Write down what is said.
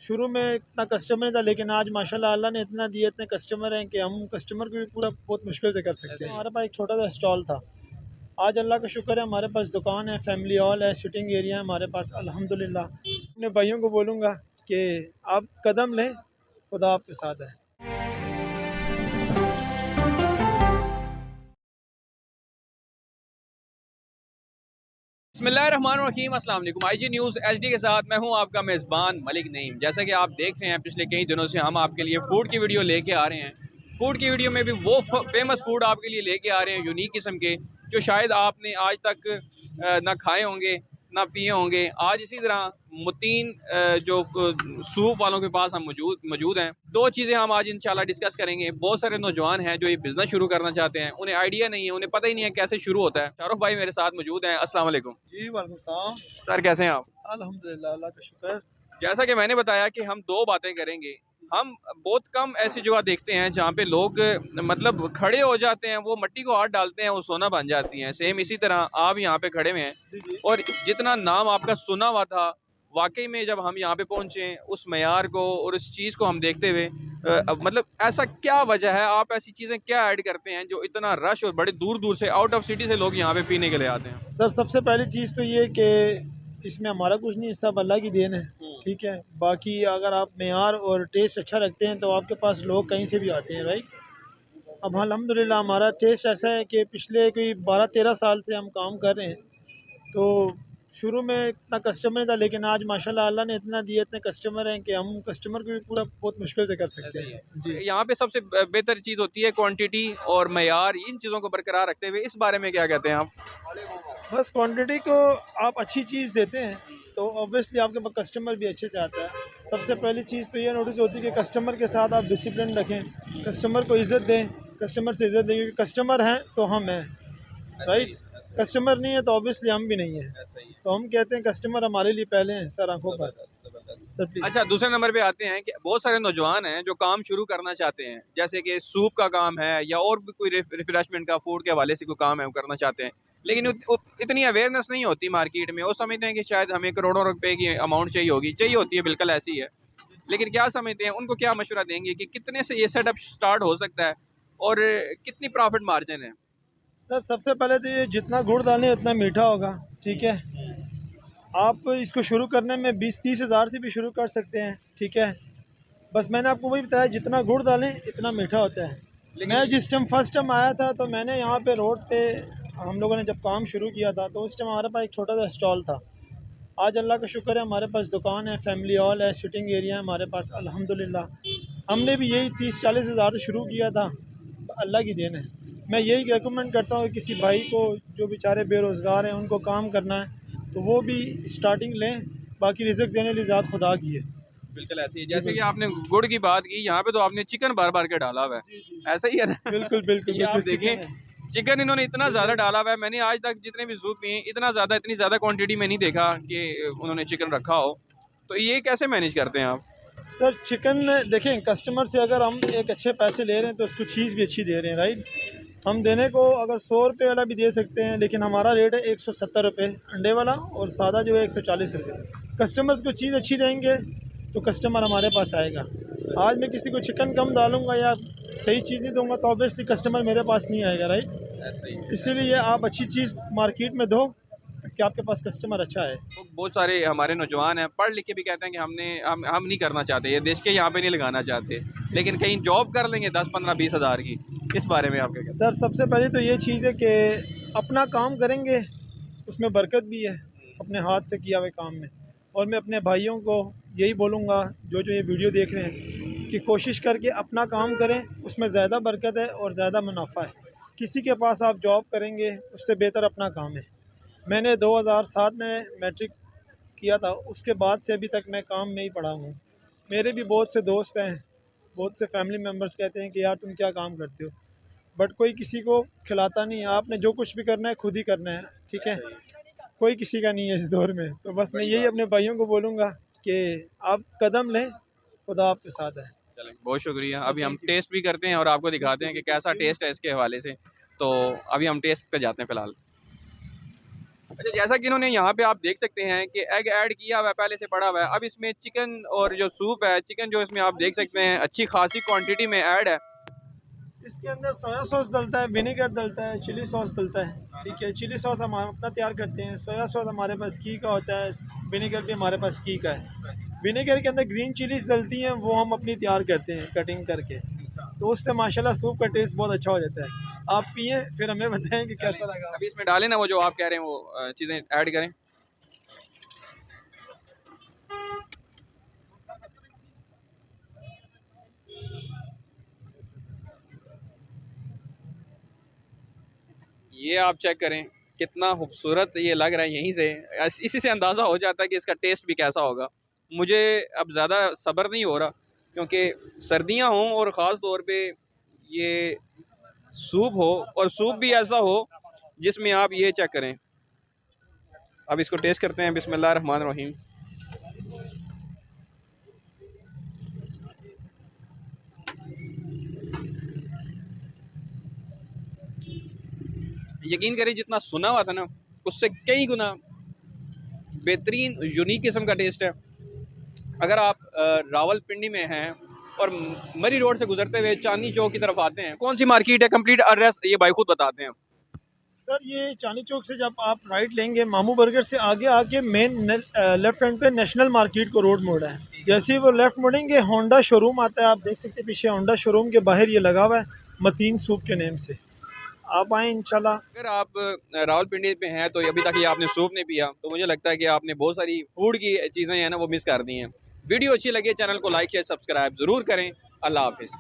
शुरू में इतना कस्टमर नहीं था, लेकिन आज माशाल्लाह अल्लाह ने इतना दिया, इतने कस्टमर हैं कि हम कस्टमर को भी पूरा बहुत मुश्किल से कर सकते हैं। हमारे पास एक छोटा सा स्टॉल था, आज अल्लाह का शुक्र है हमारे पास दुकान है, फैमिली हॉल है, सिटिंग एरिया है हमारे पास अल्हम्दुलिल्लाह। अपने भाइयों को बोलूँगा कि आप कदम लें, खुदा आपके साथ है। बिस्मिल्लाहिर्रहमानिर्रहीम, अस्सलाम वालेकुम। आईजी न्यूज़ एचडी के साथ मैं हूं आपका मेज़बान मलिक नईम। जैसा कि आप देख रहे हैं, पिछले कई दिनों से हम आपके लिए फ़ूड की वीडियो लेके आ रहे हैं। फ़ूड की वीडियो में भी वो फेमस फ़ूड आपके लिए लेके आ रहे हैं, यूनिक किस्म के, जो शायद आपने आज तक ना खाए होंगे ना पिए होंगे। आज इसी तरह मुतीन जो सूप वालों के पास हम मौजूद मौजूद हैं। दो चीज़ें हम आज इंशाल्लाह डिस्कस करेंगे। बहुत सारे नौजवान हैं जो ये बिज़नेस शुरू करना चाहते हैं, उन्हें आइडिया नहीं है, उन्हें पता ही नहीं है कैसे शुरू होता है। शाहरुख भाई मेरे साथ मौजूद हैं। अस्सलाम वालेकुम। जी वालेकुम सलाम। सर कैसे हैं आप? अल्हम्दुलिल्लाह, अल्लाह का शुक्र। जैसा कि मैंने बताया कि हम दो बातें करेंगे। हम बहुत कम ऐसी जगह देखते हैं जहाँ पे लोग मतलब खड़े हो जाते हैं, वो मिट्टी को हाथ डालते हैं, वो सोना बन जाती हैं। सेम इसी तरह आप यहाँ पे खड़े हुए हैं, जी जी। और जितना नाम आपका सुना हुआ था, वाकई में जब हम यहाँ पे पहुँचे, उस मयार को और उस चीज़ को हम देखते हुए मतलब ऐसा क्या वजह है, आप ऐसी चीज़ें क्या ऐड करते हैं जो इतना रश और बड़े दूर दूर से, आउट ऑफ सिटी से लोग यहाँ पे पीने के लिए आते हैं? सर सबसे पहली चीज़ तो ये कि इसमें हमारा कुछ नहीं, सब अल्लाह की देन है। ठीक है, बाकी अगर आप मेयार और टेस्ट अच्छा रखते हैं तो आपके पास लोग कहीं से भी आते हैं, राइट। अब अल्हम्दुलिल्लाह हमारा टेस्ट ऐसा है कि पिछले कोई 12-13 साल से हम काम कर रहे हैं। तो शुरू में इतना कस्टमर नहीं था, लेकिन आज माशाल्लाह अल्लाह ने इतना दिया, इतने कस्टमर हैं कि हम कस्टमर को भी पूरा बहुत मुश्किल से कर सकते हैं जी। यहाँ पे सबसे बेहतर चीज़ होती है क्वांटिटी और मयार, इन चीज़ों को बरकरार रखते हुए। इस बारे में क्या कहते हैं आप? बस क्वांटिटी को आप अच्छी चीज़ देते हैं तो ऑब्वियसली आपके पास कस्टमर भी अच्छे से आता है। सबसे पहली चीज़ तो ये नोटिस होती है कि कस्टमर के साथ आप डिसिप्लिन रखें, कस्टमर को इज़्ज़त दें, कस्टमर से इज़्ज़त दें, क्योंकि कस्टमर हैं तो हम हैं, राइट। कस्टमर नहीं है तो ऑब्वियसली हम भी नहीं हैं। तो हम कहते हैं कस्टमर हमारे लिए पहले हैं सर, आंखों पर। Sir please. अच्छा, दूसरे नंबर पे आते हैं कि बहुत सारे नौजवान हैं जो काम शुरू करना चाहते हैं, जैसे कि सूप का काम है या और भी कोई रिफ्रेशमेंट का, फूड के हवाले से कोई काम है वो करना चाहते हैं, लेकिन इतनी अवेयरनेस नहीं होती मार्केट में। वो समझते हैं कि शायद हमें करोड़ों रुपए की अमाउंट चाहिए होती है, बिल्कुल ऐसी है। लेकिन क्या समझते हैं, उनको क्या मशवरा देंगे कि कितने से ये सेटअप स्टार्ट हो सकता है और कितनी प्रॉफिट मार्जिन है? सर सबसे पहले तो ये जितना गुड़ डालें उतना मीठा होगा, ठीक है। आप इसको शुरू करने में 20-30 हज़ार से भी शुरू कर सकते हैं, ठीक है। बस मैंने आपको वही बताया, जितना गुड़ डालें इतना मीठा होता है। मैं जिस टाइम फर्स्ट टाइम आया था तो मैंने यहाँ पे रोड पे, हम लोगों ने जब काम शुरू किया था तो उस टाइम हमारे पास एक छोटा सा स्टॉल था। आज अल्लाह का शुक्र है हमारे पास दुकान है, फैमिली हॉल है, सिटिंग एरिया है हमारे पास अल्हम्दुलिल्लाह। हमने भी यही 30-40 हज़ार से शुरू किया था, तो अल्लाह की देन है। मैं यही रिकमेंड करता हूँ कि किसी भाई को जो बेचारे बेरोज़गार हैं उनको काम करना है तो वो भी स्टार्टिंग लें, बाकी रिज़्क देने वाली ज़ात खुदा की है। बिल्कुल ऐसे ही, जी जैसे कि बिल्कुल। आपने गुड़ की बात की, यहाँ पे तो आपने चिकन भर भर के डाला हुआ जी जी। है, ऐसा ही है ना? बिल्कुल बिल्कुल ये आप बिल्कुल देखें, चिकन है। चिकन इन्होंने इतना जी ज़्यादा जी। डाला हुआ है, मैंने आज तक जितने भी सूप पिए इतनी ज़्यादा क्वांटिटी में नहीं देखा कि उन्होंने चिकन रखा हो। तो ये कैसे मैनेज करते हैं आप? सर चिकन देखें, कस्टमर से अगर हम एक अच्छे पैसे ले रहे हैं तो उसको चीज़ भी अच्छी दे रहे हैं, राइट। हम देने को अगर 100 रुपये वाला भी दे सकते हैं, लेकिन हमारा रेट है 170 रुपये अंडे वाला, और सादा जो है 140 रुपये। कस्टमर्स को चीज़ अच्छी देंगे तो कस्टमर हमारे पास आएगा। आज मैं किसी को चिकन कम डालूंगा या सही चीज़ नहीं दूंगा तो ऑब्वियसली कस्टमर मेरे पास नहीं आएगा, राइट। इसीलिए आप अच्छी चीज़ मार्केट में दो कि आपके पास कस्टमर अच्छा है। तो बहुत सारे हमारे नौजवान हैं, पढ़ लिख के भी कहते हैं कि हम नहीं करना चाहते, ये देश के यहाँ पे नहीं लगाना चाहते, लेकिन कहीं जॉब कर लेंगे 10-15-20 हज़ार की। इस बारे में आप क्या कहते सर सबसे पहले तो ये चीज़ है कि अपना काम करेंगे उसमें बरकत भी है, अपने हाथ से किया हुए काम में। और मैं अपने भाइयों को यही बोलूँगा जो जो ये वीडियो देख रहे हैं कि कोशिश करके अपना काम करें, उसमें ज़्यादा बरकत है और ज़्यादा मुनाफा है। किसी के पास आप जॉब करेंगे उससे बेहतर अपना काम है। मैंने 2007 में मैट्रिक किया था, उसके बाद से अभी तक मैं काम में ही पड़ा हूँ। मेरे भी बहुत से दोस्त हैं, बहुत से फैमिली मेम्बर्स कहते हैं कि यार तुम क्या काम करते हो, बट कोई किसी को खिलाता नहीं है। आपने जो कुछ भी करना है खुद ही करना है, ठीक है। कोई किसी का नहीं है इस दौर में। तो बस मैं यही अपने भाइयों को बोलूँगा कि आप कदम लें, खुदा आपके साथ है। हैं? बहुत शुक्रिया। सर अभी हम थैंक यू। टेस्ट भी करते हैं और आपको दिखाते बिल्कुल हैं कि बिल्कुल कैसा जी। टेस्ट है इसके हवाले से। तो अभी हम टेस्ट पे जाते हैं फ़िलहाल। अच्छा, जैसा कि इन्होंने यहाँ पे आप देख सकते हैं कि एग ऐड किया हुआ है, पहले से पड़ा हुआ है। अब इसमें चिकन और जो सूप है, चिकन जो इसमें आप देख सकते हैं अच्छी खासी क्वांटिटी में ऐड है। इसके अंदर सोया सॉस डलता है, विनेगर डलता है, चिली सॉस डलता है। ठीक है, चिली सॉस हम अपना तैयार करते हैं, सोया सॉस हमारे पास की का होता है, विनेगर भी हमारे पास की का है। विनेगर के अंदर ग्रीन चिलीज डलती हैं, वो हम अपनी तैयार करते हैं कटिंग करके, तो उससे माशाल्लाह सूप का टेस्ट बहुत अच्छा हो जाता है। आप पिए फिर हमें बताएं कि कैसा लगा। अभी इसमें डालें ना वो जो आप कह रहे हैं वो चीज़ें ऐड करें। ये आप चेक करें कितना खूबसूरत ये लग रहा है। यहीं से इसी से अंदाज़ा हो जाता है कि इसका टेस्ट भी कैसा होगा। मुझे अब ज़्यादा सब्र नहीं हो रहा क्योंकि सर्दियां हों और ख़ास तौर पे ये सूप हो, और सूप भी ऐसा हो जिसमें आप ये चेक करें। अब इसको टेस्ट करते हैं। बिस्मिल्लाह रहमान रहीम। यकीन करें जितना सुना हुआ था ना उससे कई गुना बेहतरीन यूनिक किस्म का टेस्ट है। अगर आप रावलपिंडी में हैं और मरी रोड से गुजरते हुए चांदनी चौक की तरफ आते हैं, कौन सी मार्केट है, कंप्लीट एड्रेस ये भाई खुद बताते हैं। सर ये चांदनी चौक से जब आप राइट लेंगे, मामू बर्गर से आगे आके मेन लेफ्ट हैंड पे नेशनल मार्केट को रोड मोड़ा है। जैसे ही वो लेफ्ट मुड़ेंगे होंडा शोरूम आता है, आप देख सकते हैं पीछे होंडा शोरूम के बाहर ये लगा हुआ है मतीन सूप के नेम से। आप आए इंशाल्लाह। अगर आप रावलपिंडी में हैं तो अभी तक ये आपने सूप नहीं पिया तो मुझे लगता है कि आपने बहुत सारी फूड की चीज़ें हैं ना वो मिस कर दी हैं। वीडियो अच्छी लगी चैनल को लाइक शेयर सब्सक्राइब ज़रूर करें। अल्लाह हाफिज़।